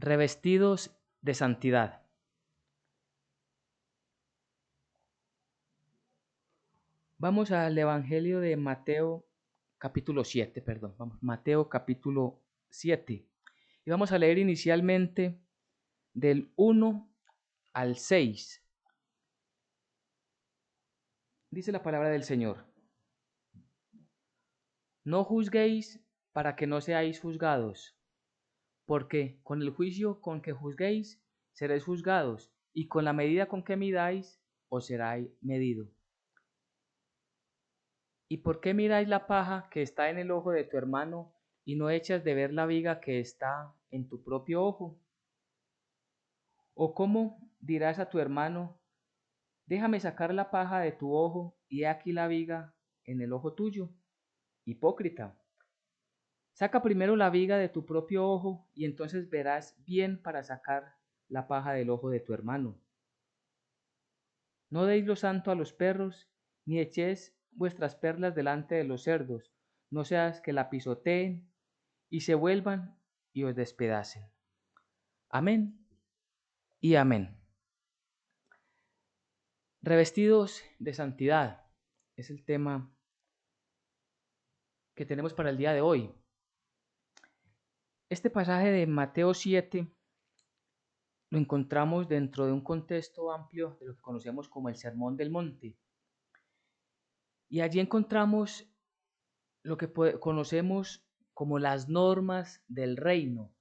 Revestidos de santidad. Vamos al Evangelio de Mateo capítulo 7, perdón, Mateo capítulo 7. Y vamos a leer inicialmente del 1 al 6. Dice la palabra del Señor: No juzguéis para que no seáis juzgados, porque con el juicio con que juzguéis seréis juzgados, y con la medida con que midáis os será medido. ¿Y por qué miráis la paja que está en el ojo de tu hermano y no echas de ver la viga que está en tu propio ojo? ¿O cómo dirás a tu hermano, déjame sacar la paja de tu ojo y he aquí la viga en el ojo tuyo? Hipócrita, saca primero la viga de tu propio ojo y entonces verás bien para sacar la paja del ojo de tu hermano. No deis lo santo a los perros, ni echéis vuestras perlas delante de los cerdos, no seas que la pisoteen y se vuelvan y os despedacen. Amén y amén. Revestidos de santidad es el tema que tenemos para el día de hoy. Este pasaje de Mateo 7 lo encontramos dentro de un contexto amplio de lo que conocemos como el Sermón del Monte. Y allí encontramos lo que conocemos como las normas del reino.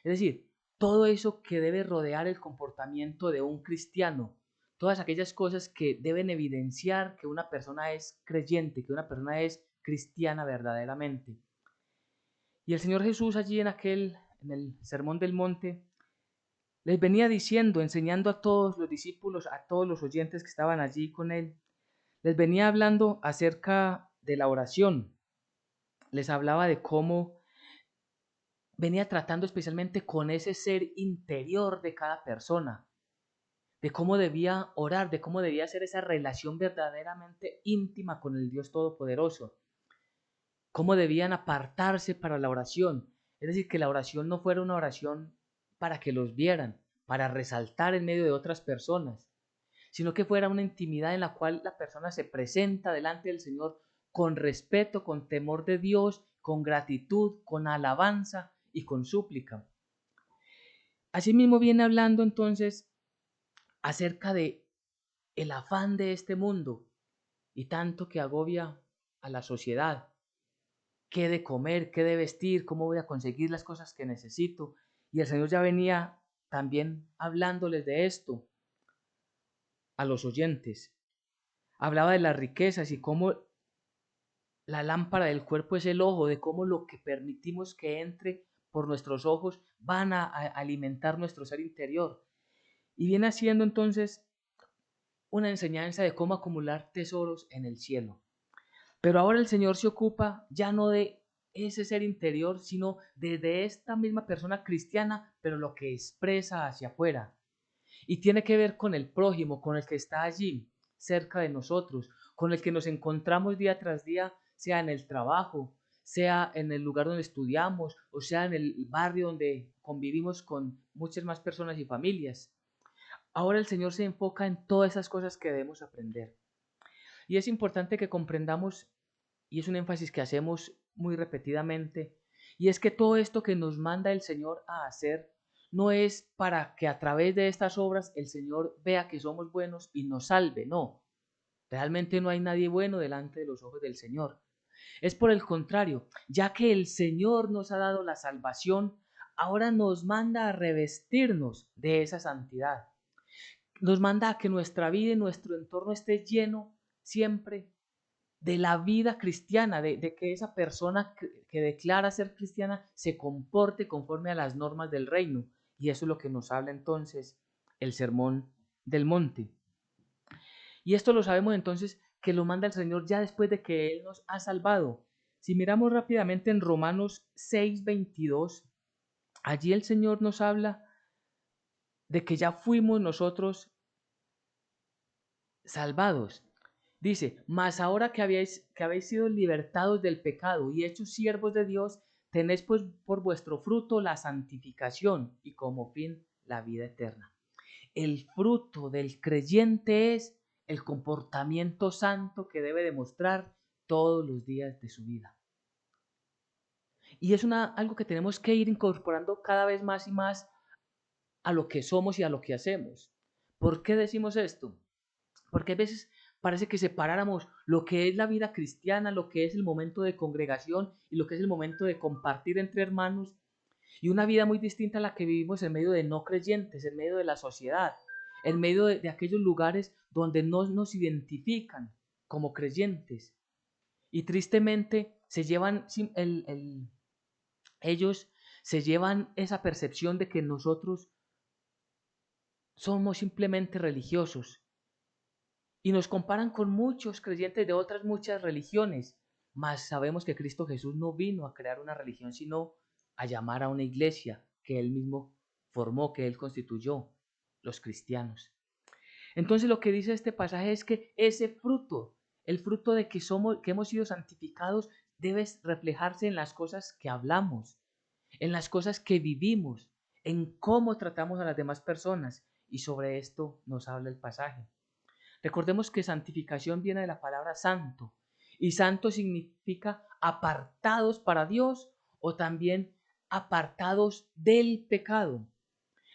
Es decir, todo eso que debe rodear el comportamiento de un cristiano, todas aquellas cosas que deben evidenciar que una persona es creyente, que una persona es cristiana verdaderamente. Y el Señor Jesús allí en el Sermón del Monte, les venía diciendo, enseñando a todos los discípulos, a todos los oyentes que estaban allí con él, les venía hablando acerca de la oración. Les hablaba de cómo venía tratando especialmente con ese ser interior de cada persona, de cómo debía orar, de cómo debía ser esa relación verdaderamente íntima con el Dios Todopoderoso, cómo debían apartarse para la oración, es decir, que la oración no fuera una oración para que los vieran, para resaltar en medio de otras personas, sino que fuera una intimidad en la cual la persona se presenta delante del Señor con respeto, con temor de Dios, con gratitud, con alabanza y con súplica. Asimismo viene hablando entonces acerca de el afán de este mundo y tanto que agobia a la sociedad. ¿Qué de comer? ¿Qué de vestir? ¿Cómo voy a conseguir las cosas que necesito? Y el Señor ya venía también hablándoles de esto a los oyentes. Hablaba de las riquezas y cómo la lámpara del cuerpo es el ojo, de cómo lo que permitimos que entre por nuestros ojos van a alimentar nuestro ser interior. Y viene haciendo entonces una enseñanza de cómo acumular tesoros en el cielo. Pero ahora el Señor se ocupa ya no de ese ser interior, sino de esta misma persona cristiana, pero lo que expresa hacia afuera. Y tiene que ver con el prójimo, con el que está allí, cerca de nosotros, con el que nos encontramos día tras día, sea en el trabajo, sea en el lugar donde estudiamos, o sea en el barrio donde convivimos con muchas más personas y familias. Ahora el Señor se enfoca en todas esas cosas que debemos aprender. Y es importante que comprendamos, y es un énfasis que hacemos muy repetidamente, y es que todo esto que nos manda el Señor a hacer no es para que a través de estas obras el Señor vea que somos buenos y nos salve, no. Realmente no hay nadie bueno delante de los ojos del Señor. Es por el contrario, ya que el Señor nos ha dado la salvación, ahora nos manda a revestirnos de esa santidad. Nos manda a que nuestra vida y nuestro entorno esté lleno siempre de la vida cristiana, de que esa persona que declara ser cristiana se comporte conforme a las normas del reino. Y eso es lo que nos habla entonces el Sermón del Monte. Y esto lo sabemos entonces que lo manda el Señor ya después de que Él nos ha salvado. Si miramos rápidamente en Romanos 6:22, allí el Señor nos habla de que ya fuimos nosotros salvados. Dice, mas ahora que habéis sido libertados del pecado y hechos siervos de Dios, tenéis pues por vuestro fruto la santificación y como fin la vida eterna. El fruto del creyente es el comportamiento santo que debe demostrar todos los días de su vida. Y es algo que tenemos que ir incorporando cada vez más y más a lo que somos y a lo que hacemos. ¿Por qué decimos esto? Porque a veces parece que separáramos lo que es la vida cristiana, lo que es el momento de congregación y lo que es el momento de compartir entre hermanos, y una vida muy distinta a la que vivimos en medio de no creyentes, en medio de la sociedad, en medio de aquellos lugares donde no nos identifican como creyentes. Y tristemente ellos se llevan esa percepción de que nosotros somos simplemente religiosos y nos comparan con muchos creyentes de otras muchas religiones, mas sabemos que Cristo Jesús no vino a crear una religión, sino a llamar a una iglesia que Él mismo formó, que Él constituyó, los cristianos. Entonces lo que dice este pasaje es que ese fruto, el fruto de que hemos sido santificados, debe reflejarse en las cosas que hablamos, en las cosas que vivimos, en cómo tratamos a las demás personas. Y sobre esto nos habla el pasaje. Recordemos que santificación viene de la palabra santo, y santo significa apartados para Dios o también apartados del pecado.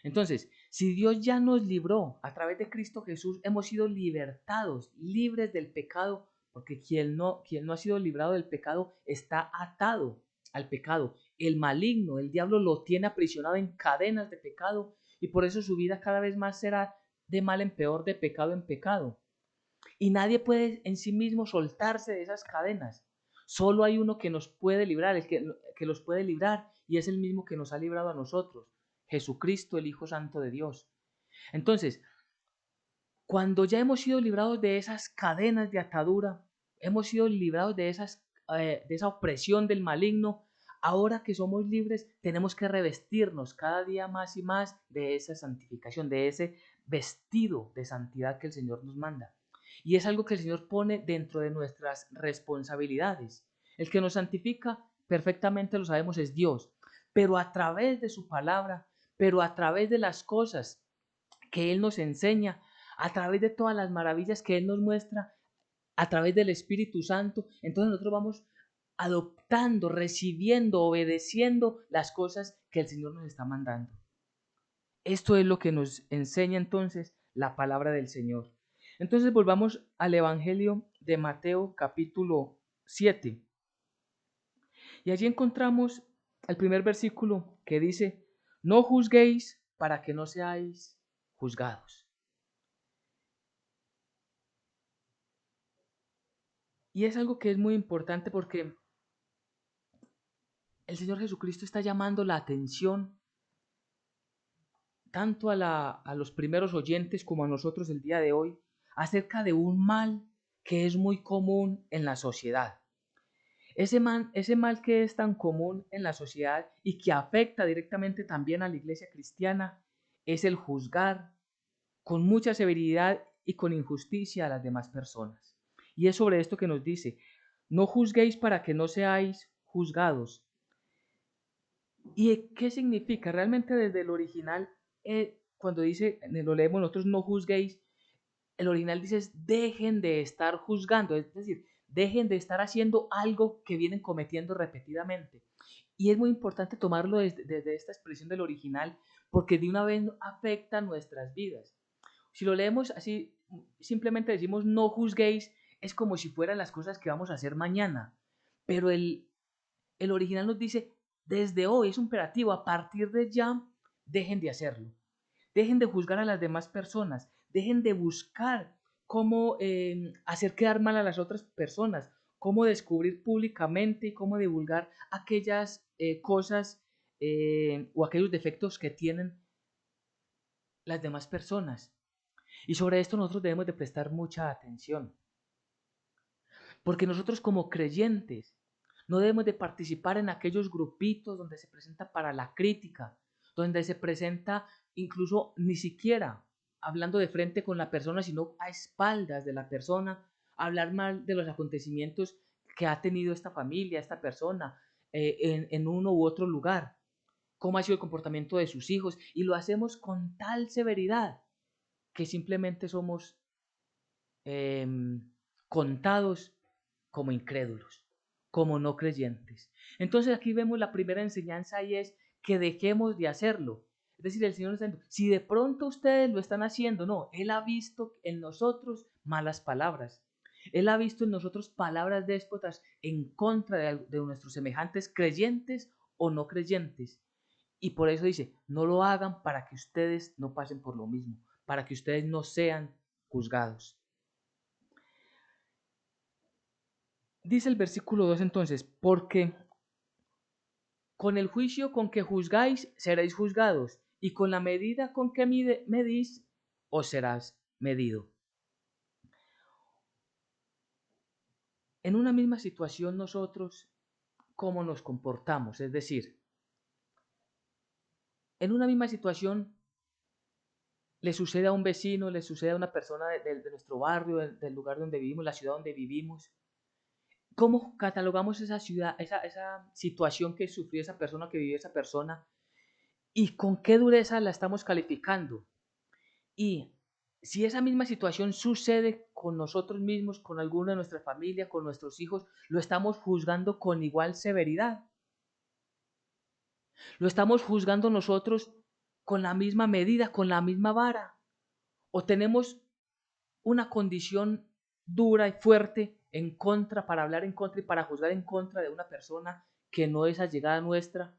Entonces, si Dios ya nos libró a través de Cristo Jesús, hemos sido libertados, libres del pecado, porque quien no ha sido librado del pecado está atado al pecado. El maligno, el diablo, lo tiene aprisionado en cadenas de pecado, y por eso su vida cada vez más será de mal en peor, de pecado en pecado. Y nadie puede en sí mismo soltarse de esas cadenas. Solo hay uno que nos puede librar, que los puede librar, y es el mismo que nos ha librado a nosotros, Jesucristo, el Hijo Santo de Dios. Entonces, cuando ya hemos sido librados de esas cadenas de atadura, hemos sido librados de esa opresión del maligno, ahora que somos libres, tenemos que revestirnos cada día más y más de esa santificación, de ese vestido de santidad que el Señor nos manda. Y es algo que el Señor pone dentro de nuestras responsabilidades. El que nos santifica, perfectamente lo sabemos, es Dios, pero a través de su palabra, pero a través de las cosas que Él nos enseña, a través de todas las maravillas que Él nos muestra, a través del Espíritu Santo, entonces nosotros vamos adoptando, recibiendo, obedeciendo las cosas que el Señor nos está mandando. Esto es lo que nos enseña entonces la palabra del Señor. Entonces volvamos al Evangelio de Mateo capítulo 7. Y allí encontramos el primer versículo que dice, no juzguéis para que no seáis juzgados. Y es algo que es muy importante porque el Señor Jesucristo está llamando la atención tanto a los primeros oyentes como a nosotros el día de hoy acerca de un mal que es muy común en la sociedad. Ese mal que es tan común en la sociedad y que afecta directamente también a la iglesia cristiana es el juzgar con mucha severidad y con injusticia a las demás personas. Y es sobre esto que nos dice, no juzguéis para que no seáis juzgados. ¿Y qué significa? Realmente desde el original, cuando dice, lo leemos nosotros, no juzguéis, el original dice dejen de estar juzgando, es decir, dejen de estar haciendo algo que vienen cometiendo repetidamente. Y es muy importante tomarlo desde esta expresión del original porque de una vez afecta nuestras vidas. Si lo leemos así, simplemente decimos no juzguéis, es como si fueran las cosas que vamos a hacer mañana. Pero el original nos dice, desde hoy es imperativo, a partir de ya, dejen de hacerlo. Dejen de juzgar a las demás personas, dejen de buscar cómo hacer quedar mal a las otras personas, cómo descubrir públicamente y cómo divulgar aquellas cosas o aquellos defectos que tienen las demás personas. Y sobre esto nosotros debemos de prestar mucha atención, porque nosotros como creyentes no debemos de participar en aquellos grupitos donde se presenta para la crítica, donde se presenta incluso ni siquiera hablando de frente con la persona, sino a espaldas de la persona, hablar mal de los acontecimientos que ha tenido esta familia, esta persona, en uno u otro lugar, cómo ha sido el comportamiento de sus hijos, y lo hacemos con tal severidad que simplemente somos contados como incrédulos, como no creyentes. Entonces aquí vemos la primera enseñanza y es que dejemos de hacerlo. Es decir, el Señor está diciendo, si de pronto ustedes lo están haciendo, no, Él ha visto en nosotros malas palabras. Él ha visto en nosotros palabras déspotas en contra de nuestros semejantes creyentes o no creyentes. Y por eso dice, no lo hagan para que ustedes no pasen por lo mismo, para que ustedes no sean juzgados. Dice el versículo 2 entonces, porque con el juicio con que juzgáis seréis juzgados, y con la medida con que medís os serás medido. En una misma situación nosotros, ¿cómo nos comportamos? Es decir, en una misma situación le sucede a un vecino, le sucede a una persona de nuestro barrio, del lugar donde vivimos, la ciudad donde vivimos. ¿Cómo catalogamos esa ciudad, esa situación que sufrió esa persona, que vivió esa persona? ¿Y con qué dureza la estamos calificando? Y si esa misma situación sucede con nosotros mismos, con alguna de nuestra familia, con nuestros hijos, lo estamos juzgando con igual severidad. Lo estamos juzgando nosotros con la misma medida, con la misma vara. O tenemos una condición dura y fuerte en contra, para hablar en contra y para juzgar en contra de una persona que no es allegada nuestra.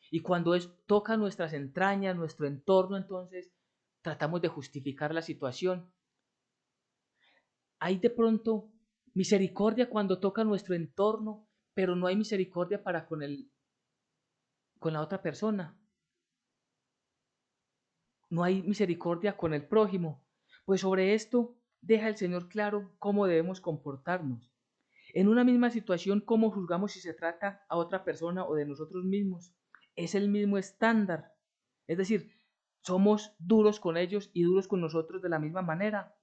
Y cuando toca nuestras entrañas, nuestro entorno, entonces tratamos de justificar la situación. Hay de pronto misericordia cuando toca nuestro entorno, pero no hay misericordia para con la otra persona. No hay misericordia con el prójimo. Pues sobre esto deja el Señor claro cómo debemos comportarnos. En una misma situación, cómo juzgamos si se trata a otra persona o de nosotros mismos. Es el mismo estándar. Es decir, somos duros con ellos y duros con nosotros de la misma manera.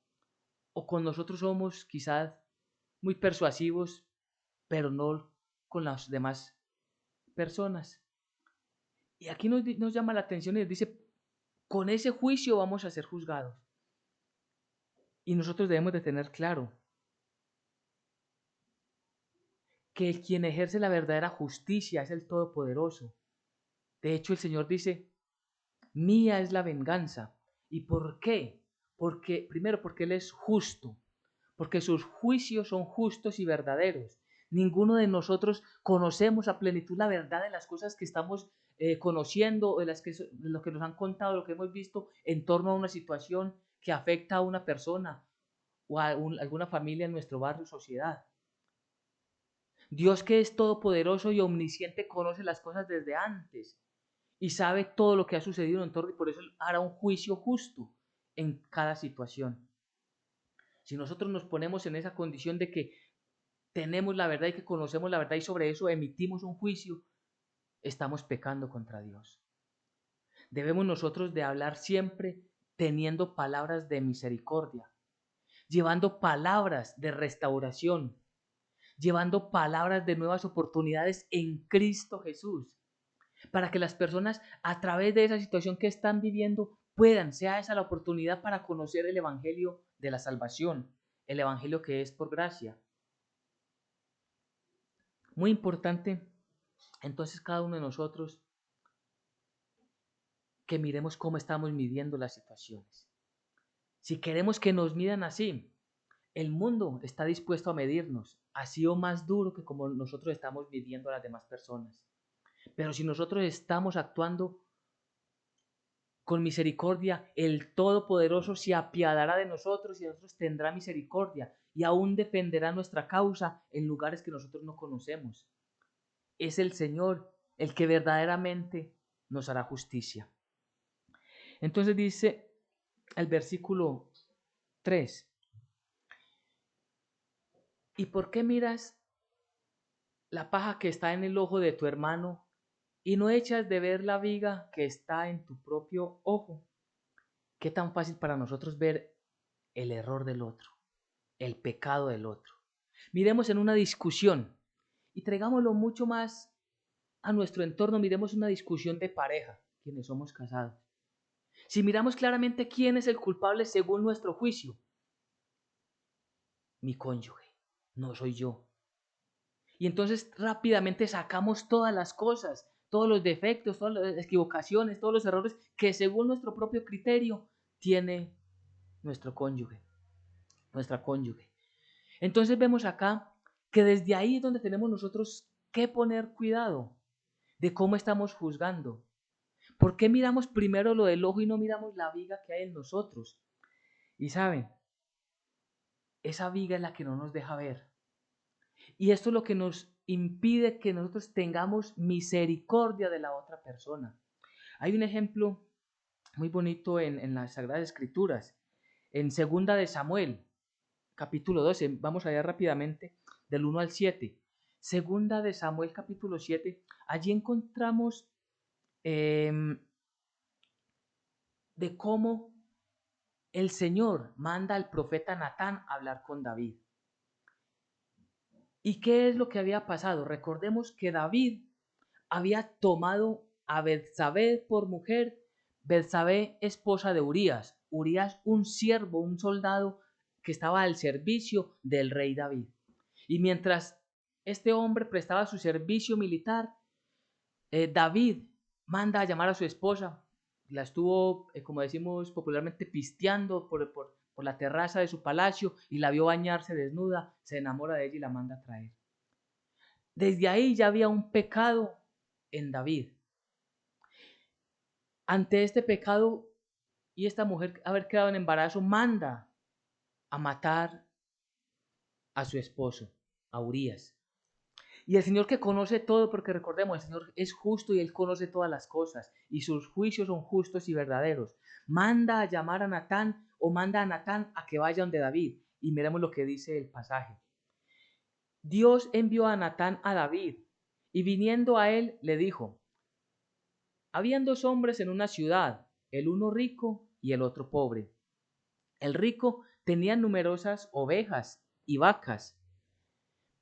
O con nosotros somos quizás muy persuasivos, pero no con las demás personas. Y aquí nos llama la atención y nos dice, con ese juicio vamos a ser juzgados. Y nosotros debemos de tener claro que quien ejerce la verdadera justicia es el Todopoderoso. De hecho, el Señor dice, mía es la venganza. ¿Y por qué? Porque, primero, porque Él es justo, porque sus juicios son justos y verdaderos. Ninguno de nosotros conocemos a plenitud la verdad de las cosas que estamos conociendo, de lo que nos han contado, lo que hemos visto en torno a una situación que afecta a una persona o a alguna familia en nuestro barrio o sociedad. Dios, que es todopoderoso y omnisciente, conoce las cosas desde antes y sabe todo lo que ha sucedido en torno, y por eso hará un juicio justo en cada situación. Si nosotros nos ponemos en esa condición de que tenemos la verdad y que conocemos la verdad y sobre eso emitimos un juicio, estamos pecando contra Dios. Debemos nosotros de hablar siempre teniendo palabras de misericordia, llevando palabras de restauración, llevando palabras de nuevas oportunidades en Cristo Jesús, para que las personas a través de esa situación que están viviendo sea esa la oportunidad para conocer el Evangelio de la salvación, el Evangelio que es por gracia. Muy importante, entonces, cada uno de nosotros que miremos cómo estamos midiendo las situaciones. Si queremos que nos midan así, el mundo está dispuesto a medirnos, así o más duro que como nosotros estamos midiendo a las demás personas. Pero si nosotros estamos actuando con misericordia, el Todopoderoso se apiadará de nosotros y de nosotros tendrá misericordia y aún defenderá nuestra causa en lugares que nosotros no conocemos. Es el Señor el que verdaderamente nos hará justicia. Entonces dice el versículo 3, ¿y por qué miras la paja que está en el ojo de tu hermano y no echas de ver la viga que está en tu propio ojo? Qué tan fácil para nosotros ver el error del otro, el pecado del otro. Miremos en una discusión y traigámoslo mucho más a nuestro entorno, miremos una discusión de pareja, quienes somos casados. Si miramos claramente quién es el culpable según nuestro juicio, mi cónyuge, no soy yo. Y entonces rápidamente sacamos todas las cosas, todos los defectos, todas las equivocaciones, todos los errores que según nuestro propio criterio tiene nuestro cónyuge, nuestra cónyuge. Entonces vemos acá que desde ahí es donde tenemos nosotros que poner cuidado de cómo estamos juzgando. ¿Por qué miramos primero lo del ojo y no miramos la viga que hay en nosotros? Y saben, esa viga es la que no nos deja ver. Y esto es lo que nos impide que nosotros tengamos misericordia de la otra persona. Hay un ejemplo muy bonito en las Sagradas Escrituras, en 2 de Samuel, capítulo 12, vamos allá rápidamente, del 1 al 7. 2 de Samuel, capítulo 7, allí encontramos de cómo el Señor manda al profeta Natán a hablar con David. ¿Y qué es lo que había pasado? Recordemos que David había tomado a Betsabé por mujer, Betsabé esposa de Urías, Urías un siervo, un soldado que estaba al servicio del rey David. Y mientras este hombre prestaba su servicio militar, David manda a llamar a su esposa, la estuvo, como decimos popularmente, pisteando por la terraza de su palacio y la vio bañarse desnuda, se enamora de ella y la manda a traer. Desde ahí ya había un pecado en David. Ante este pecado y esta mujer haber quedado en embarazo, manda a matar a su esposo, a Urías. Y el Señor que conoce todo, porque recordemos, el Señor es justo y Él conoce todas las cosas, y sus juicios son justos y verdaderos. Manda a llamar a Natán, o manda a Natán a que vaya donde David. Y miremos lo que dice el pasaje. Dios envió a Natán a David, y viniendo a él le dijo: habían dos hombres en una ciudad, el uno rico y el otro pobre. El rico tenía numerosas ovejas y vacas,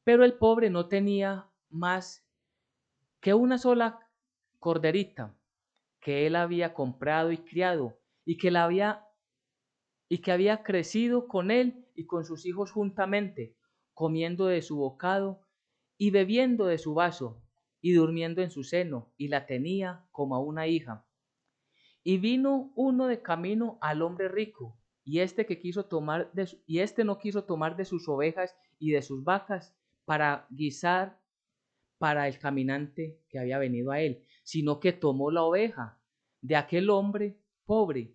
pero el pobre no tenía más que una sola corderita que él había comprado y criado, y que había crecido con él y con sus hijos juntamente, comiendo de su bocado y bebiendo de su vaso, y durmiendo en su seno, y la tenía como a una hija. Y vino uno de camino al hombre rico, y este no quiso tomar de sus ovejas y de sus vacas para guisar para el caminante que había venido a él, sino que tomó la oveja de aquel hombre pobre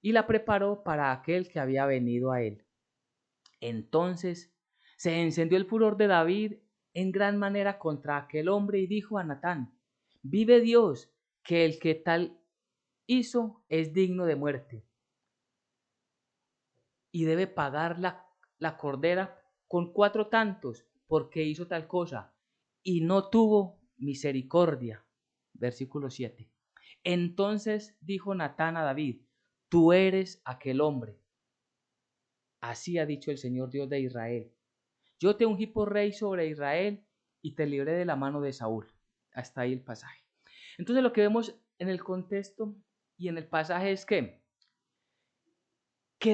y la preparó para aquel que había venido a él. Entonces se encendió el furor de David en gran manera contra aquel hombre y dijo a Natán: vive Dios, que el que tal hizo es digno de muerte y debe pagar la cordera con 4 tantos porque hizo tal cosa y no tuvo misericordia. Versículo 7. Entonces dijo Natán a David: tú eres aquel hombre. Así ha dicho el Señor Dios de Israel: yo te ungí por rey sobre Israel y te libré de la mano de Saúl. Hasta ahí el pasaje. Entonces lo que vemos en el contexto y en el pasaje es que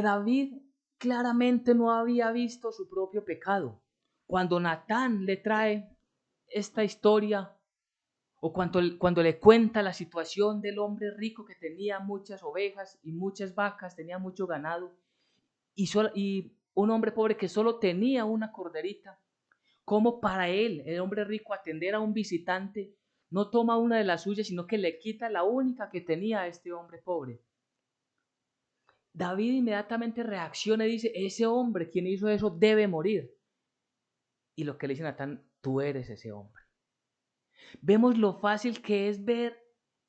David claramente no había visto su propio pecado. Cuando Natán le trae esta historia, o cuando le cuenta la situación del hombre rico que tenía muchas ovejas y muchas vacas, tenía mucho ganado, y un hombre pobre que solo tenía una corderita, como para él, el hombre rico, atender a un visitante, no toma una de las suyas, sino que le quita la única que tenía a este hombre pobre. David inmediatamente reacciona y dice: ese hombre, quien hizo eso, debe morir. Y lo que le dice Natán: tú eres ese hombre. Vemos lo fácil que es ver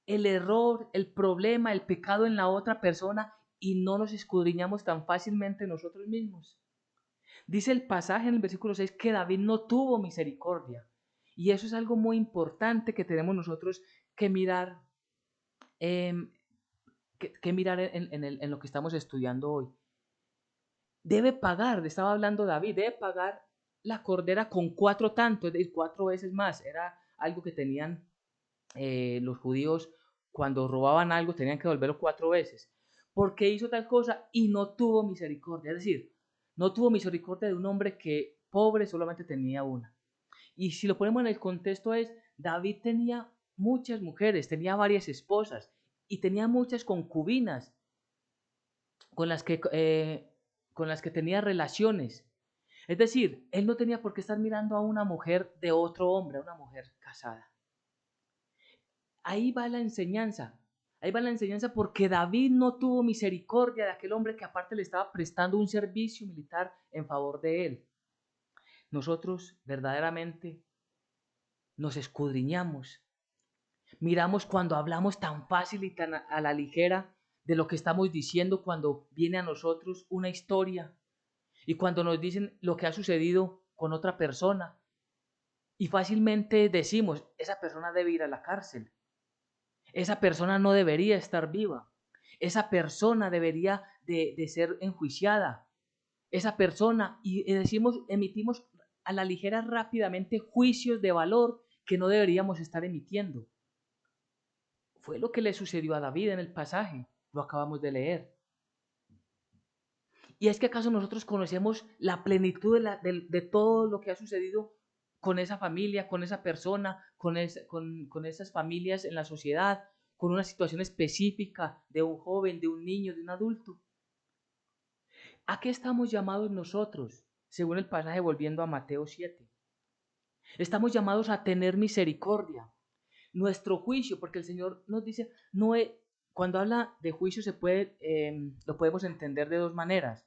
el error, el problema, el pecado en la otra persona y no nos escudriñamos tan fácilmente nosotros mismos. Dice el pasaje en el versículo 6 que David no tuvo misericordia. Y eso es algo muy importante que tenemos nosotros que mirar, en lo que estamos estudiando hoy. Debe pagar, estaba hablando David, debe pagar la cordera con 4 tantos, es decir, 4 veces más. Era algo que tenían los judíos cuando robaban algo tenían que devolverlo 4 veces. Porque hizo tal cosa y no tuvo misericordia. Es decir, no tuvo misericordia de un hombre que pobre solamente tenía una. Y si lo ponemos en el contexto es, David tenía muchas mujeres, tenía varias esposas y tenía muchas concubinas con con las que tenía relaciones. Es decir, él no tenía por qué estar mirando a una mujer de otro hombre, a una mujer casada. Ahí va la enseñanza. Ahí va la enseñanza porque David no tuvo misericordia de aquel hombre que aparte le estaba prestando un servicio militar en favor de él. Nosotros verdaderamente nos escudriñamos. Miramos cuando hablamos tan fácil y tan a la ligera de lo que estamos diciendo cuando viene a nosotros una historia y cuando nos dicen lo que ha sucedido con otra persona y fácilmente decimos, esa persona debe ir a la cárcel. Esa persona no debería estar viva. Esa persona debería de ser enjuiciada. Esa persona, y decimos, emitimos a la ligera rápidamente juicios de valor que no deberíamos estar emitiendo. Fue lo que le sucedió a David en el pasaje, lo acabamos de leer. ¿Y es que acaso nosotros conocemos la plenitud de todo lo que ha sucedido con esa familia, con esa persona, con esas familias en la sociedad, con una situación específica de un joven, de un niño, de un adulto? ¿A qué estamos llamados nosotros? Según el pasaje volviendo a Mateo 7. Estamos llamados a tener misericordia. Nuestro juicio, porque el Señor nos dice, no es, cuando habla de juicio lo podemos entender de dos maneras.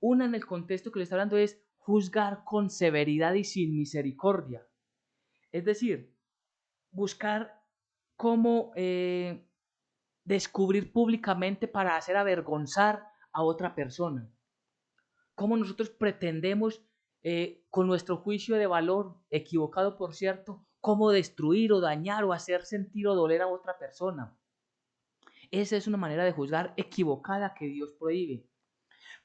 Una, en el contexto que le está hablando, es juzgar con severidad y sin misericordia. Es decir, buscar cómo descubrir públicamente para hacer avergonzar a otra persona. Cómo nosotros pretendemos, con nuestro juicio de valor, equivocado por cierto, cómo destruir o dañar o hacer sentir o doler a otra persona. Esa es una manera de juzgar equivocada que Dios prohíbe.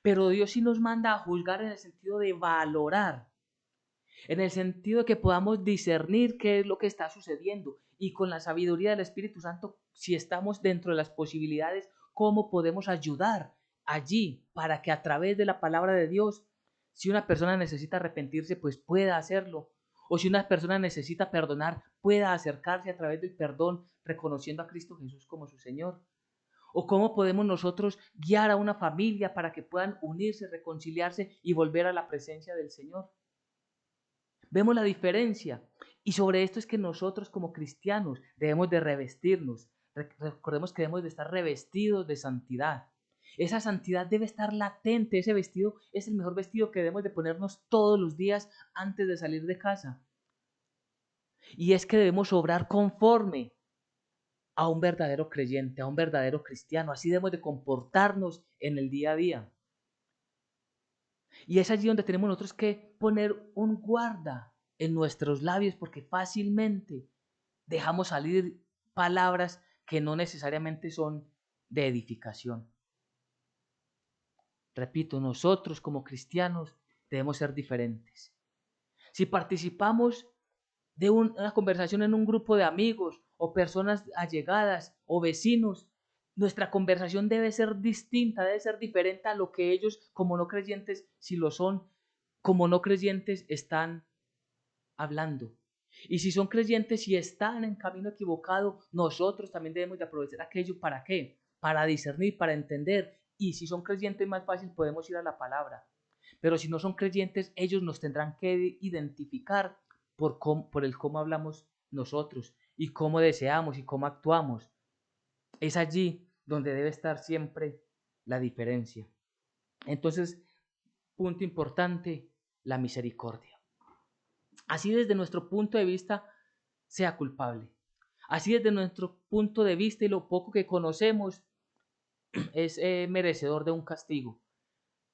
Pero Dios sí nos manda a juzgar en el sentido de valorar, en el sentido de que podamos discernir qué es lo que está sucediendo y con la sabiduría del Espíritu Santo, si estamos dentro de las posibilidades, cómo podemos ayudar allí para que a través de la palabra de Dios, si una persona necesita arrepentirse, pues pueda hacerlo. O si una persona necesita perdonar, pueda acercarse a través del perdón, reconociendo a Cristo Jesús como su Señor. O cómo podemos nosotros guiar a una familia para que puedan unirse, reconciliarse y volver a la presencia del Señor. Vemos la diferencia. Y sobre esto es que nosotros como cristianos debemos de revestirnos. Recordemos que debemos de estar revestidos de santidad. Esa santidad debe estar latente. Ese vestido es el mejor vestido que debemos de ponernos todos los días antes de salir de casa. Y es que debemos obrar conforme a un verdadero creyente, a un verdadero cristiano. Así debemos de comportarnos en el día a día. Y es allí donde tenemos nosotros que poner un guarda en nuestros labios porque fácilmente dejamos salir palabras que no necesariamente son de edificación. Repito, nosotros como cristianos debemos ser diferentes. Si participamos de una conversación en un grupo de amigos o personas allegadas o vecinos, nuestra conversación debe ser distinta, debe ser diferente a lo que ellos, como no creyentes, si lo son, como no creyentes, están hablando. Y si son creyentes y están en camino equivocado, nosotros también debemos de aprovechar aquello. ¿Para qué? Para discernir, para entender. Y si son creyentes, más fácil podemos ir a la palabra. Pero si no son creyentes, ellos nos tendrán que identificar por el cómo hablamos nosotros y cómo deseamos y cómo actuamos. Es allí donde debe estar siempre la diferencia. Entonces, punto importante, la misericordia. Así desde nuestro punto de vista sea culpable. Así desde nuestro punto de vista y lo poco que conocemos es merecedor de un castigo.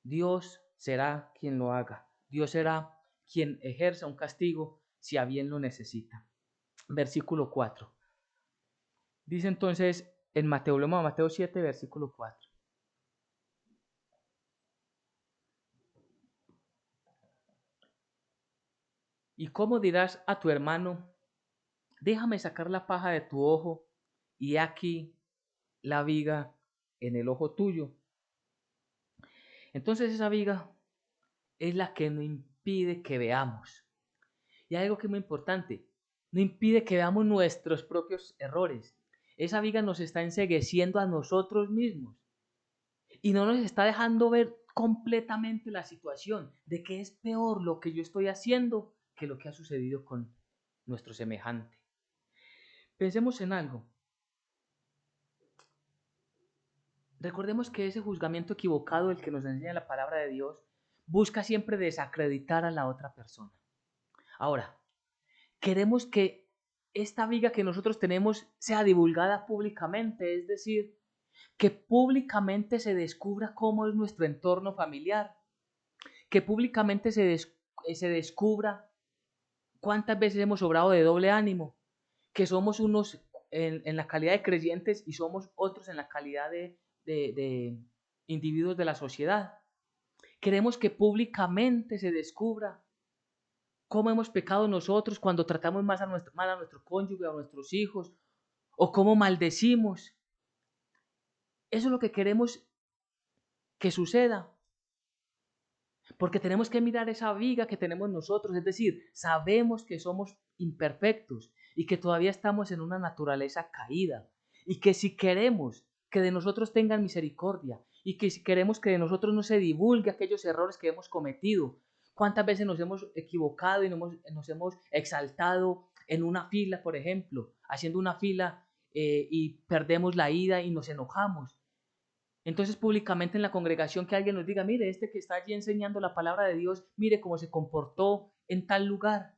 Dios será quien lo haga. Dios será quien ejerza un castigo si a bien lo necesita. Versículo 4. Dice entonces en Mateo 7, versículo 4. ¿Y cómo dirás a tu hermano, déjame sacar la paja de tu ojo y he aquí la viga en el ojo tuyo. Entonces esa viga es la que no impide que veamos. Y hay algo que es muy importante, no impide que veamos nuestros propios errores. Esa viga nos está encegueciendo a nosotros mismos y no nos está dejando ver completamente la situación de que es peor lo que yo estoy haciendo que lo que ha sucedido con nuestro semejante. Pensemos en algo. Recordemos que ese juzgamiento equivocado, el que nos enseña la palabra de Dios, busca siempre desacreditar a la otra persona. Ahora, queremos que esta viga que nosotros tenemos sea divulgada públicamente, es decir, que públicamente se descubra cómo es nuestro entorno familiar, que públicamente se descubra cuántas veces hemos obrado de doble ánimo, que somos unos en la calidad de creyentes y somos otros en la calidad de individuos de la sociedad. Queremos que públicamente se descubra cómo hemos pecado nosotros cuando tratamos mal a nuestro cónyuge, a nuestros hijos, o cómo maldecimos. Eso es lo que queremos que suceda, porque tenemos que mirar esa viga que tenemos nosotros, es decir, sabemos que somos imperfectos y que todavía estamos en una naturaleza caída, y que si queremos que de nosotros tengan misericordia, y que si queremos que de nosotros no se divulgue aquellos errores que hemos cometido, cuántas veces nos hemos equivocado y nos hemos exaltado en una fila, por ejemplo, haciendo una fila y perdemos la ida y nos enojamos. Entonces públicamente en la congregación que alguien nos diga, mire, este que está allí enseñando la palabra de Dios, mire cómo se comportó en tal lugar,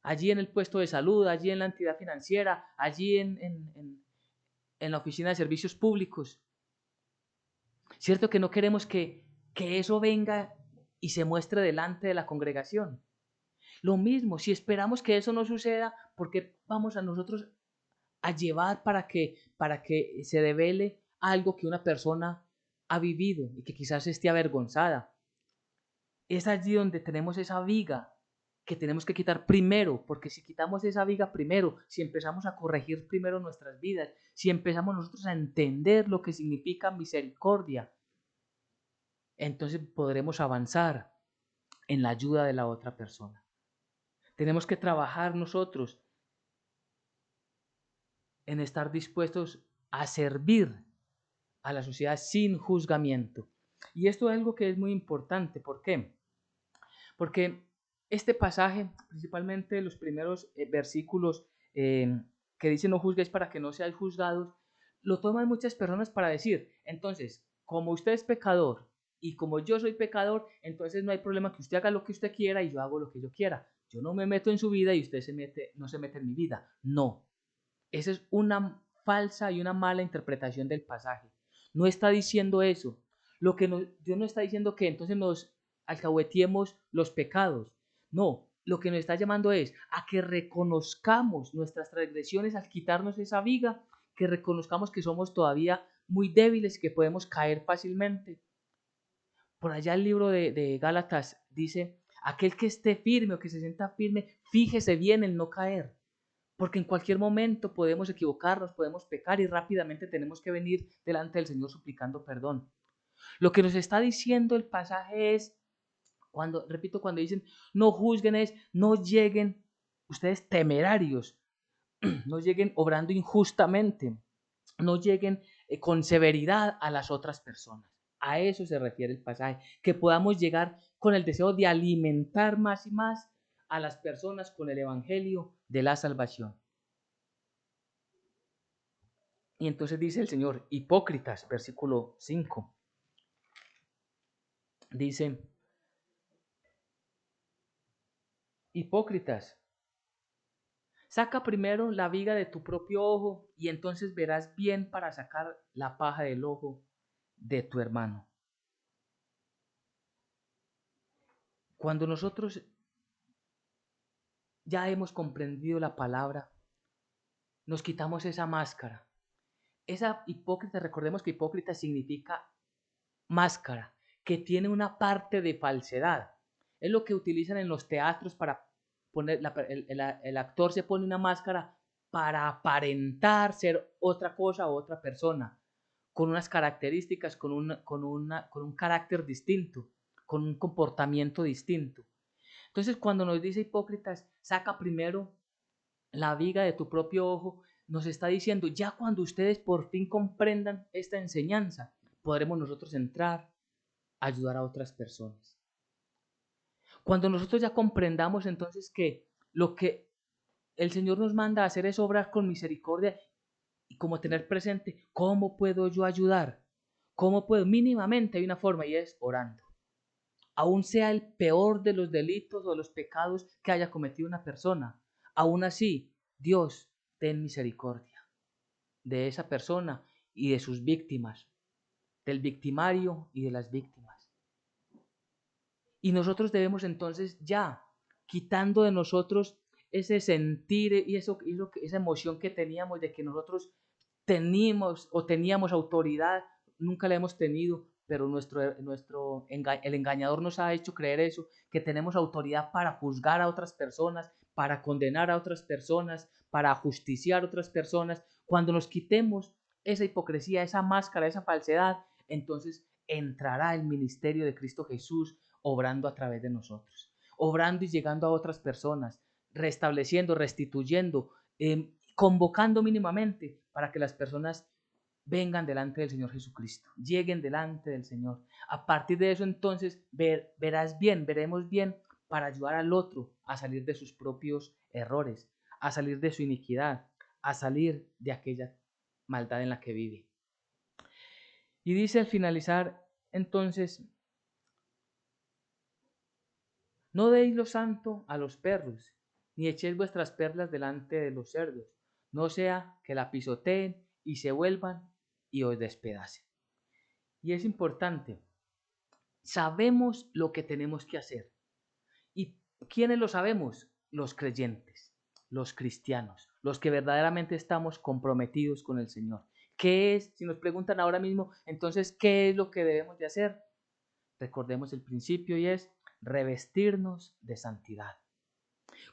allí en el puesto de salud, allí en la entidad financiera, allí en la oficina de servicios públicos. Cierto que no queremos que eso venga y se muestre delante de la congregación. Lo mismo, si esperamos que eso no suceda, ¿por qué vamos a nosotros a llevar para que se revele algo que una persona ha vivido y que quizás esté avergonzada? Es allí donde tenemos esa viga que tenemos que quitar primero, porque si quitamos esa viga primero, si empezamos a corregir primero nuestras vidas, si empezamos nosotros a entender lo que significa misericordia, entonces podremos avanzar en la ayuda de la otra persona. Tenemos que trabajar nosotros en estar dispuestos a servir a la sociedad sin juzgamiento. Y esto es algo que es muy importante. ¿Por qué? Porque este pasaje, principalmente los primeros versículos que dicen no juzguéis para que no seáis juzgados, lo toman muchas personas para decir, entonces, como usted es pecador y como yo soy pecador, entonces no hay problema que usted haga lo que usted quiera y yo hago lo que yo quiera. Yo no me meto en su vida y usted no se mete en mi vida. No, esa es una falsa y una mala interpretación del pasaje. No está diciendo eso. Dios no está diciendo que entonces nos alcahuetiemos los pecados. No, lo que nos está llamando es a que reconozcamos nuestras transgresiones al quitarnos esa viga, que reconozcamos que somos todavía muy débiles y que podemos caer fácilmente. Por allá el libro de Gálatas dice, aquel que esté firme o que se sienta firme, fíjese bien en no caer. Porque en cualquier momento podemos equivocarnos, podemos pecar y rápidamente tenemos que venir delante del Señor suplicando perdón. Lo que nos está diciendo el pasaje es, repito, cuando dicen no juzguen es, no lleguen ustedes temerarios, no lleguen obrando injustamente, no lleguen con severidad a las otras personas. A eso se refiere el pasaje, que podamos llegar con el deseo de alimentar más y más a las personas con el evangelio de la salvación. Y entonces dice el Señor, hipócritas, versículo 5. Dice, hipócritas, saca primero la viga de tu propio ojo y entonces verás bien para sacar la paja del ojo de tu hermano. Cuando nosotros ya hemos comprendido la palabra, nos quitamos esa máscara. Esa hipócrita, recordemos que hipócrita significa máscara, que tiene una parte de falsedad. Es lo que utilizan en los teatros el actor se pone una máscara para aparentar ser otra cosa o otra persona, con unas características, con un carácter distinto, con un comportamiento distinto. Entonces, cuando nos dice hipócritas, saca primero la viga de tu propio ojo, nos está diciendo, ya cuando ustedes por fin comprendan esta enseñanza, podremos nosotros entrar a ayudar a otras personas. Cuando nosotros ya comprendamos entonces que lo que el Señor nos manda a hacer es obrar con misericordia y como tener presente, ¿cómo puedo yo ayudar? ¿Cómo puedo? Mínimamente hay una forma y es orando. Aún sea el peor de los delitos o de los pecados que haya cometido una persona, aún así, Dios, ten misericordia de esa persona y de sus víctimas, del victimario y de las víctimas. Y nosotros debemos entonces ya, quitando de nosotros ese sentir y esa emoción que teníamos de que nosotros teníamos autoridad, nunca la hemos tenido, pero el engañador nos ha hecho creer eso, que tenemos autoridad para juzgar a otras personas, para condenar a otras personas, para justiciar a otras personas. Cuando nos quitemos esa hipocresía, esa máscara, esa falsedad, entonces entrará el ministerio de Cristo Jesús obrando a través de nosotros, obrando y llegando a otras personas, restableciendo, restituyendo, convocando mínimamente para que las personas vengan delante del Señor Jesucristo, lleguen delante del Señor. A partir de eso entonces veremos bien para ayudar al otro a salir de sus propios errores, a salir de su iniquidad, a salir de aquella maldad en la que vive. Y dice al finalizar entonces, no deis lo santo a los perros, ni echéis vuestras perlas delante de los cerdos, no sea que la pisoteen y se vuelvan y os despedacen. Y es importante, sabemos lo que tenemos que hacer. ¿Y quiénes lo sabemos? Los creyentes, los cristianos, los que verdaderamente estamos comprometidos con el Señor. ¿Qué es? Si nos preguntan ahora mismo, entonces, ¿qué es lo que debemos de hacer? Recordemos el principio y es revestirnos de santidad.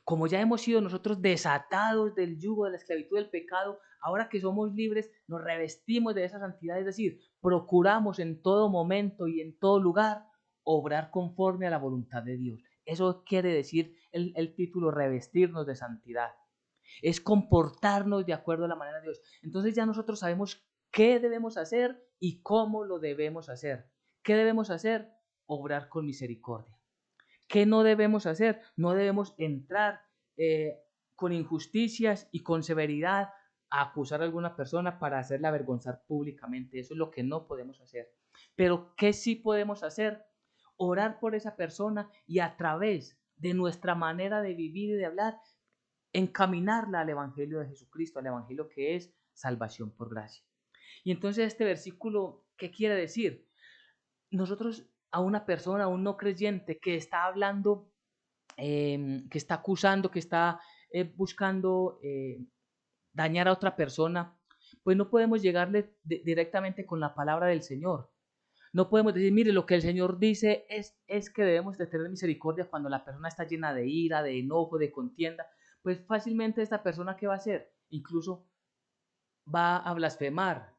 Como ya hemos sido nosotros desatados del yugo de la esclavitud del pecado, ahora que somos libres, nos revestimos de esa santidad, es decir, procuramos en todo momento y en todo lugar obrar conforme a la voluntad de Dios. Eso quiere decir el título, revestirnos de santidad. Es comportarnos de acuerdo a la manera de Dios. Entonces ya nosotros sabemos qué debemos hacer y cómo lo debemos hacer. ¿Qué debemos hacer? Obrar con misericordia. ¿Qué no debemos hacer? No debemos entrar con injusticias y con severidad a acusar a alguna persona para hacerla avergonzar públicamente. Eso es lo que no podemos hacer. Pero ¿qué sí podemos hacer? Orar por esa persona y a través de nuestra manera de vivir y de hablar, encaminarla al Evangelio de Jesucristo, al Evangelio que es salvación por gracia. Y entonces este versículo, ¿qué quiere decir? Nosotros a una persona, a un no creyente que está hablando, que está acusando, que está buscando dañar a otra persona, pues no podemos llegarle directamente con la palabra del Señor. No podemos decir, mire, lo que el Señor dice es que debemos de tener misericordia cuando la persona está llena de ira, de enojo, de contienda. Pues fácilmente esta persona, ¿qué va a hacer? Incluso va a blasfemar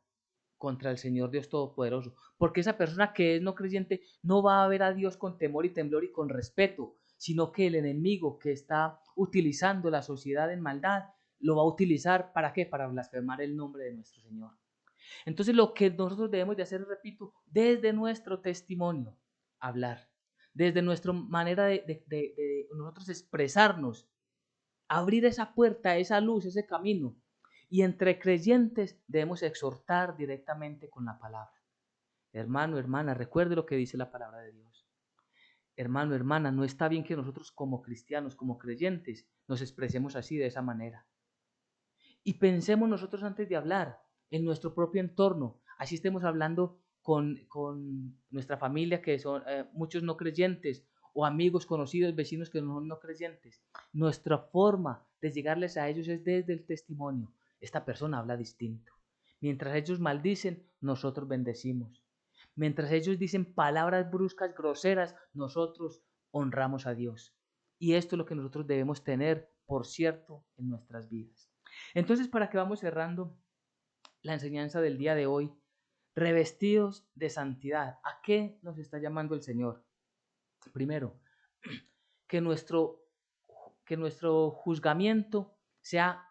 contra el Señor Dios Todopoderoso, porque esa persona que es no creyente no va a ver a Dios con temor y temblor y con respeto, sino que el enemigo que está utilizando la sociedad en maldad lo va a utilizar ¿para qué? Para blasfemar el nombre de nuestro Señor. Entonces lo que nosotros debemos de hacer, repito, desde nuestro testimonio, hablar, desde nuestra manera de nosotros expresarnos, abrir esa puerta, esa luz, ese camino. Y entre creyentes debemos exhortar directamente con la palabra. Hermano, hermana, recuerde lo que dice la palabra de Dios. Hermano, hermana, no está bien que nosotros como cristianos, como creyentes, nos expresemos así, de esa manera. Y pensemos nosotros antes de hablar en nuestro propio entorno. Así estemos hablando con nuestra familia, que son muchos no creyentes, o amigos, conocidos, vecinos que no son no creyentes. Nuestra forma de llegarles a ellos es desde el testimonio. Esta persona habla distinto. Mientras ellos maldicen, nosotros bendecimos. Mientras ellos dicen palabras bruscas, groseras, nosotros honramos a Dios. Y esto es lo que nosotros debemos tener, por cierto, en nuestras vidas. Entonces, para que vamos cerrando la enseñanza del día de hoy, revestidos de santidad, ¿a qué nos está llamando el Señor? Primero, que nuestro juzgamiento sea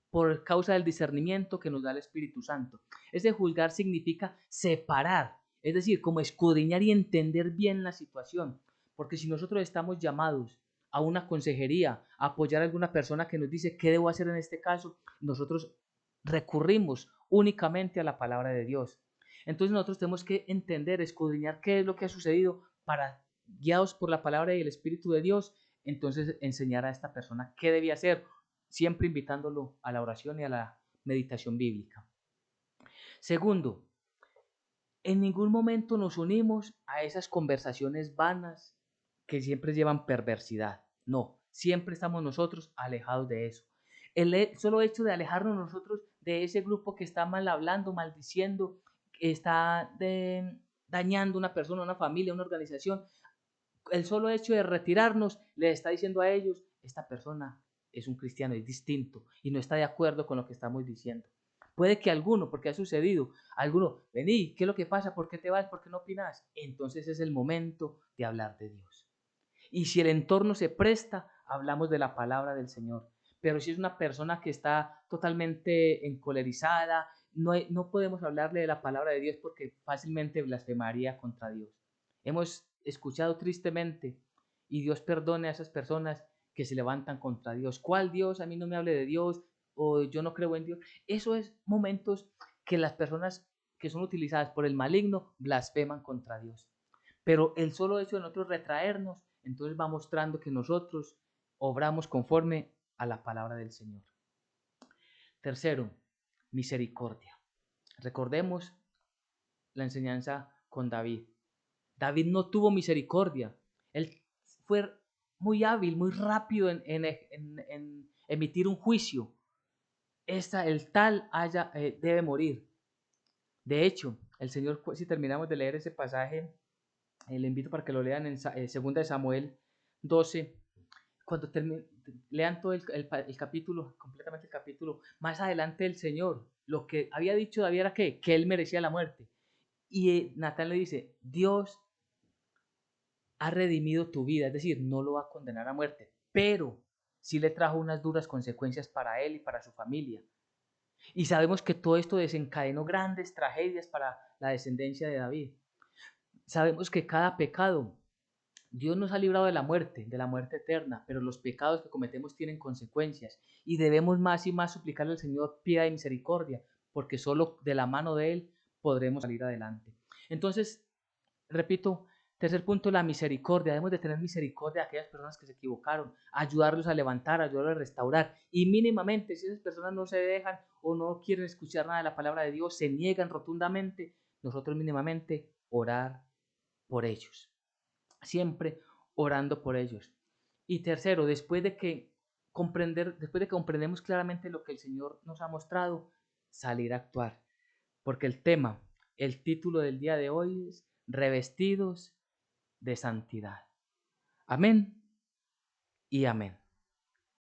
por causa del discernimiento que nos da el Espíritu Santo. Ese juzgar significa separar, es decir, como escudriñar y entender bien la situación. Porque si nosotros estamos llamados a una consejería, a apoyar a alguna persona que nos dice qué debo hacer en este caso, nosotros recurrimos únicamente a la palabra de Dios. Entonces nosotros tenemos que entender, escudriñar qué es lo que ha sucedido para, guiados por la palabra y el Espíritu de Dios, entonces enseñar a esta persona qué debía hacer, siempre invitándolo a la oración y a la meditación bíblica. Segundo, en ningún momento nos unimos a esas conversaciones vanas que siempre llevan perversidad. No, siempre estamos nosotros alejados de eso. El solo hecho de alejarnos nosotros de ese grupo que está mal hablando, maldiciendo, que está dañando a una persona, una familia, una organización, el solo hecho de retirarnos le está diciendo a ellos, esta persona es un cristiano, es distinto y no está de acuerdo con lo que estamos diciendo. Puede que alguno, porque ha sucedido, alguno, vení, ¿qué es lo que pasa? ¿Por qué te vas? ¿Por qué no opinas? Entonces es el momento de hablar de Dios. Y si el entorno se presta, hablamos de la palabra del Señor. Pero si es una persona que está totalmente encolerizada, no podemos hablarle de la palabra de Dios porque fácilmente blasfemaría contra Dios. Hemos escuchado tristemente, y Dios perdone a esas personas que se levantan contra Dios. ¿Cuál Dios? A mí no me hable de Dios, o yo no creo en Dios. Eso es momentos que las personas que son utilizadas por el maligno blasfeman contra Dios. Pero el solo hecho de nosotros retraernos, entonces va mostrando que nosotros obramos conforme a la palabra del Señor. Tercero, misericordia. Recordemos la enseñanza con David. David no tuvo misericordia. Él fue muy hábil, muy rápido en emitir un juicio. El tal debe morir. De hecho, el Señor, si terminamos de leer ese pasaje, le invito para que lo lean en 2 Samuel 12. Cuando lean todo el capítulo, completamente el capítulo, más adelante el Señor, lo que había dicho David era que él merecía la muerte. Y Natán le dice, Dios ha redimido tu vida, es decir, no lo va a condenar a muerte, pero sí le trajo unas duras consecuencias para él y para su familia. Y sabemos que todo esto desencadenó grandes tragedias para la descendencia de David. Sabemos que cada pecado, Dios nos ha librado de la muerte eterna, pero los pecados que cometemos tienen consecuencias y debemos más y más suplicarle al Señor piedad y misericordia, porque solo de la mano de Él podremos salir adelante. Entonces, repito, tercer punto, la misericordia. Debemos de tener misericordia de aquellas personas que se equivocaron, ayudarlos a levantar, ayudarlos a restaurar. Y mínimamente, si esas personas no se dejan o no quieren escuchar nada de la palabra de Dios, se niegan rotundamente, nosotros mínimamente orar por ellos. Siempre orando por ellos. Y tercero, después de que comprendemos claramente lo que el Señor nos ha mostrado, salir a actuar. Porque el título del día de hoy es Revestidos de Santidad. Amén y amén.